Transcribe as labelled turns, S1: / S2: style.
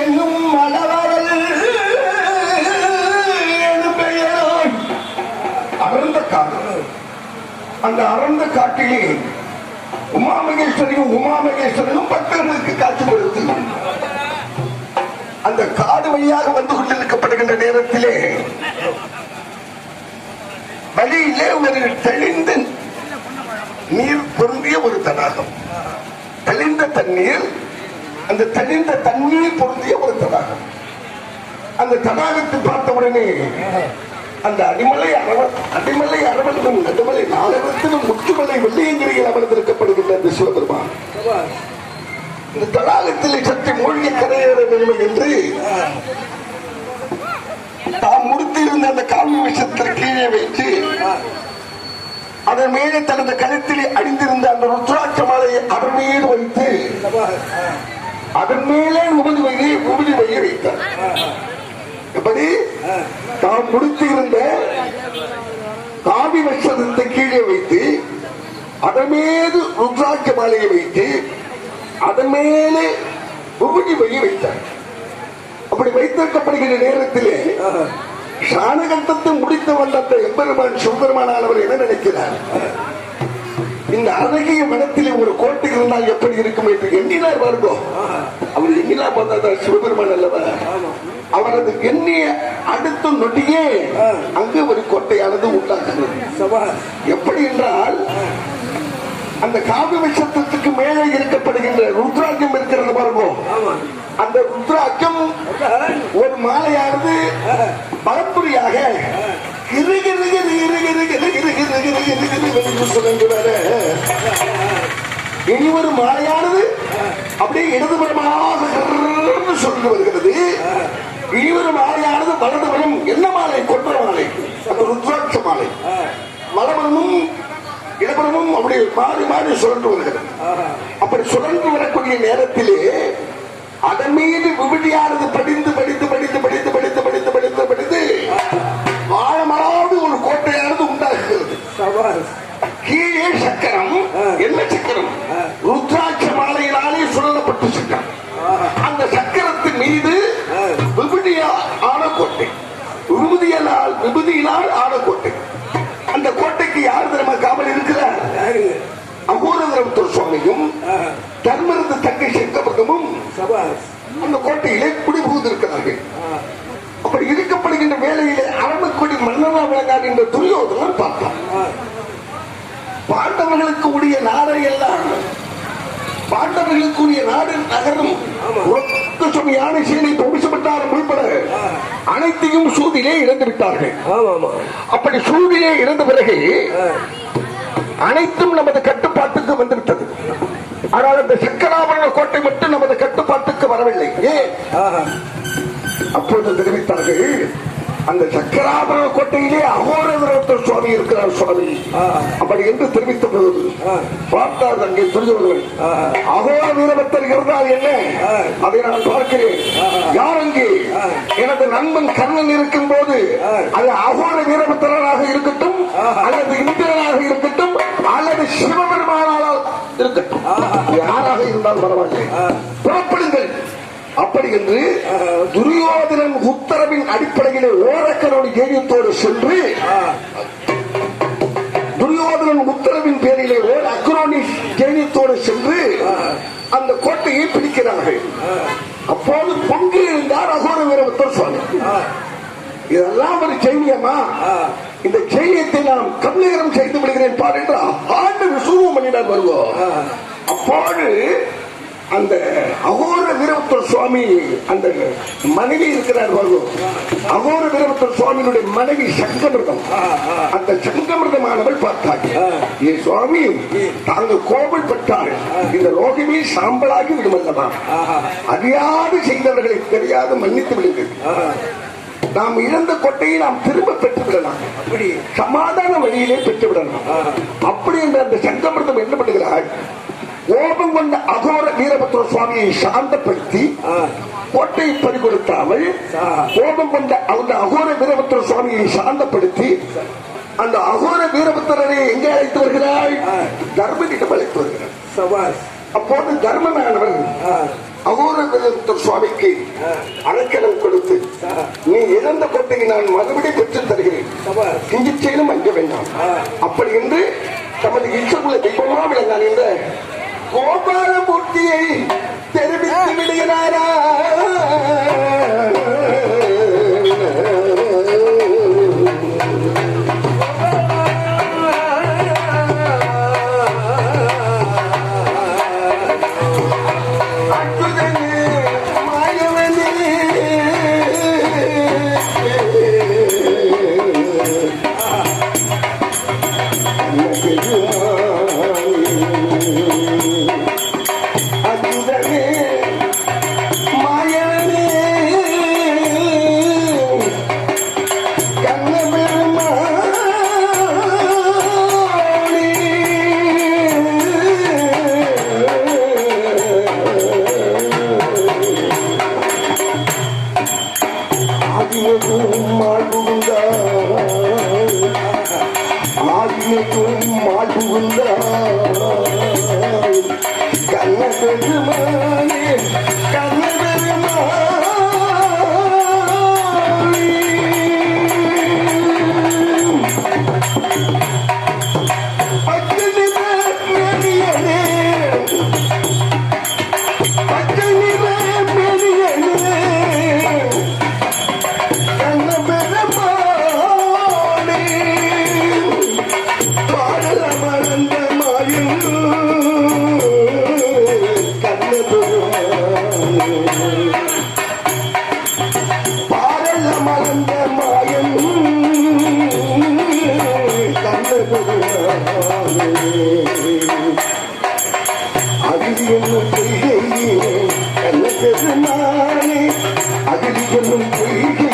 S1: என்னும் மலவரல் அடர்ந்த காடு. அந்த அடர்ந்த காட்டிலே உமாமகேஸ்வரனும் பக்தர்களுக்கு காட்சி கொடுத்து அந்த காடு வழியாக வந்து கொண்டிருக்கப்படுகின்ற நேரத்திலே வழியிலே ஒரு தெளிந்த நீர் பொருந்திய ஒரு தடாகம், தெளிந்த தண்ணீர், அந்த தெளிந்த தண்ணீர் பொருந்திய ஒரு தடாகம். அந்த தடாகத்தை பார்த்தவுடனே அந்த அடிமலை அரவணனும் நடுமலை நாலகத்திலும் முற்றுமலை வெள்ளையங்கிரியில் அமர்ந்திருக்கப்படுகின்ற அந்த சிவபெருமான் இந்த தடாகத்தில் சற்று மூழ்கி கரையேற வேண்டும் என்று தாம் முடித்திருந்த அந்த காவி விஷயத்திற்கு கீழே வைத்து அதன் மேலே தனது கழுத்தில் அணிந்திருந்த அந்த ருத்ராட்ச மாலையை அதன் மீது வைத்து அதன் மேலே உபதி வைய வைத்தார். எப்படி தாம் முடித்திருந்த காவி வஸ்திரத்தை கீழே வைத்து அதன் மீது ருத்ராட்ச மாலையை வைத்து அதன் மேலே உபதி வைய வைத்தார். அப்படி வைத்திருக்கப்படுகின்ற நேரத்திலே சாணகட்டத்தை முடித்து வந்த அந்த எம்பெருமான் சிவபெருமானவர் என்ன நினைக்கிறார்? இந்த அழகிய மனத்திலே ஒரு கோட்டை இருந்தால் எப்படி இருக்கும் என்று எண்ணினார். வருதோ அவர் எண்ணினா பார்த்தா சிவபெருமான் அல்லவர். அவரது எண்ணிய அடுத்த நொடியே அங்கு ஒரு கோட்டையானது உண்டாக்குகிறது. எப்படி என்றால் அந்த காவி விஷத்துக்கு மேலே இருக்கப்படுகின்ற ருத்ராட்சம் இருக்கிறது பாருங்க. அந்த ருத்ராட்சம் ஒரு மாலையானது பரப்புரியாக இனி ஒரு மாலையானது அப்படியே இடதுபுறமாக சொல்லி வருகிறது. இனி ஒரு மாலையானது வலதுபுறம். என்ன மாலை? கொன்ற மாலை, அந்த ருத்ராட்ச மாலை. வலபுறமும் இடபுறமும் அப்படி மாறி மாறி சுழன்று வருகிறது. அப்படி சுழன்று வரக்கூடிய நேரத்திலே அதன் மீது விபடியானது படிந்து படித்து படித்து படித்து படித்து படித்து படித்து படித்து ஆழமராது ஒரு கோட்டையானது உண்டாகிறது. கீழே சக்கரம். என்ன சக்கரம்? ருத்ராட்ச மாலையினாலே சுழலப்பட்ட சக்கரம். அந்த சக்கரத்தின் மீது விபூதியால் கோட்டை, விபூதியினால் ஆன கோட்டை. அந்த கோட்டைக்கு யார் தெரியுமா காவல் இருக்கிறார்? அகோரதரமுத்தர் சுவாமியும் தர்மரது தங்கை செங்கபகமும் அந்த கோட்டையிலே குடிபுகுந்து இருக்கிறார்கள். அப்படி இருக்கப்படுகின்ற வேளையிலே அரண்மனை மன்னனா விளங்காகின்ற துரியோதனன் பார்த்தான். பாண்டவர்களுக்கு உரிய நாடை எல்லாம், பாண்டவர்களுக்குரிய நாடு நகரம் யானை சேனை பொமிசப்பட்டாரும் உள்பட அனைத்தையும் சூதிலே இழந்து விட்டார்கள். அப்படி சூதிலே இழந்த பிறகு அனைத்தும் நமது கட்டுப்பாட்டுக்கு வந்துவிட்டது. ஆனால் அந்த சக்கராபரண கோட்டை மட்டும் நமது கட்டுப்பாட்டுக்கு வரவில்லை. ஏன்? அப்போது தெரிவித்தார்கள், அந்த சக்கராபரண கோட்டையிலே அகோரவீரபத்திர சுவாமி இருக்கிறார் சுவாமி. அப்படி என்று தெரிவித்த போது பார்த்தார் அங்கே துரியோதனன். அகோர வீரபத்தர் இருந்தால் என்ன? அதை நான் பார்க்கிறேன். யார் அங்கே? எனது நண்பன் கண்ணன் இருக்கும் போது அது அகோர வீரபத்திரனாக இருக்கட்டும், அல்லது இந்திரனாக இருக்கட்டும், அல்லது சிவபெருமானால் இருக்கட்டும், யாராக இருந்தால் பரவாயில்லை, புறப்படுங்கள். அப்படி என்று துரியோதனன் உத்தரவின் அடிப்படையில் ஓரக்கரோடு தைரியத்தோடு சென்று, துரியோதனன் உத்தரவின் பேரிலே ஓர் அக்ரோனி தைரியத்தோடு சென்று அந்த கோட்டையை பிடிக்கிறார்கள். அப்போது பொங்கி இருந்தார் அகோர வீரபத்திர சுவாமி. இதெல்லாம் ஒரு செய்தியம்மா, இந்த செய்தியத்தை நாம் கம்லீகரம் செய்து விடுகிறேன் பார் என்று ஆண்டு விசுவம் பண்ணினார். வருவோம். அப்போது அந்த அகோர வீரபத்திர சுவாமி அந்த மனைவி இருக்கிறார். அகோர வீரபத்திர சுவாமியினுடைய மனைவி சங்கமிருதம். அந்த சங்கமிருதமானவள் பார்த்தாங்க, ஏ சுவாமி, தாங்கள் கோபல் பட்டால் இந்த ரோகிணி சாம்பலாகி விடுமல்லவா? அறியாது செய்தவர்களை தெரியாது மன்னித்து விடுங்கள். நாம் இழந்த கொட்டையை நாம் திரும்ப பெற்றுவிடலாம், அப்படி சமாதான வழியிலே பெற்றுவிடலாம். அப்படி என்ற அந்த சங்கமிருதம் என்ன பண்ணுகிறார்? கோபம் கொண்ட அகோர வீரபத்திர சுவாமியை சாந்தப்படுத்தி கோட்டையை பறிகொடுத்தாமல், கோபம் கொண்ட அந்த அகோர வீரபத்திர சுவாமியை சாந்தப்படுத்தி அந்த அகோர வீரபத்திரரை எங்கே அழைத்து வருகிறாய்? தர்மனிடம் அழைத்து வருகிறார். அப்போது தர்மனானவர் அகோரகுருத்தர் சுவாமிக்கு அழைக்கலம் கொடுத்து நீ இழந்த கோட்டையை நான் மறுபடியும் பெற்றுத் தருகிறேன், கிஞ்சிச்சேனும் அஞ்ச வேண்டாம் அப்படி என்று தமது இஷ்டக்குள்ள தெய்வமா விளங்கான் என்ற கோபாலமூர்த்தியை தெரிவித்து விடுகிறாரா. அதில் என்னும் பொய்கை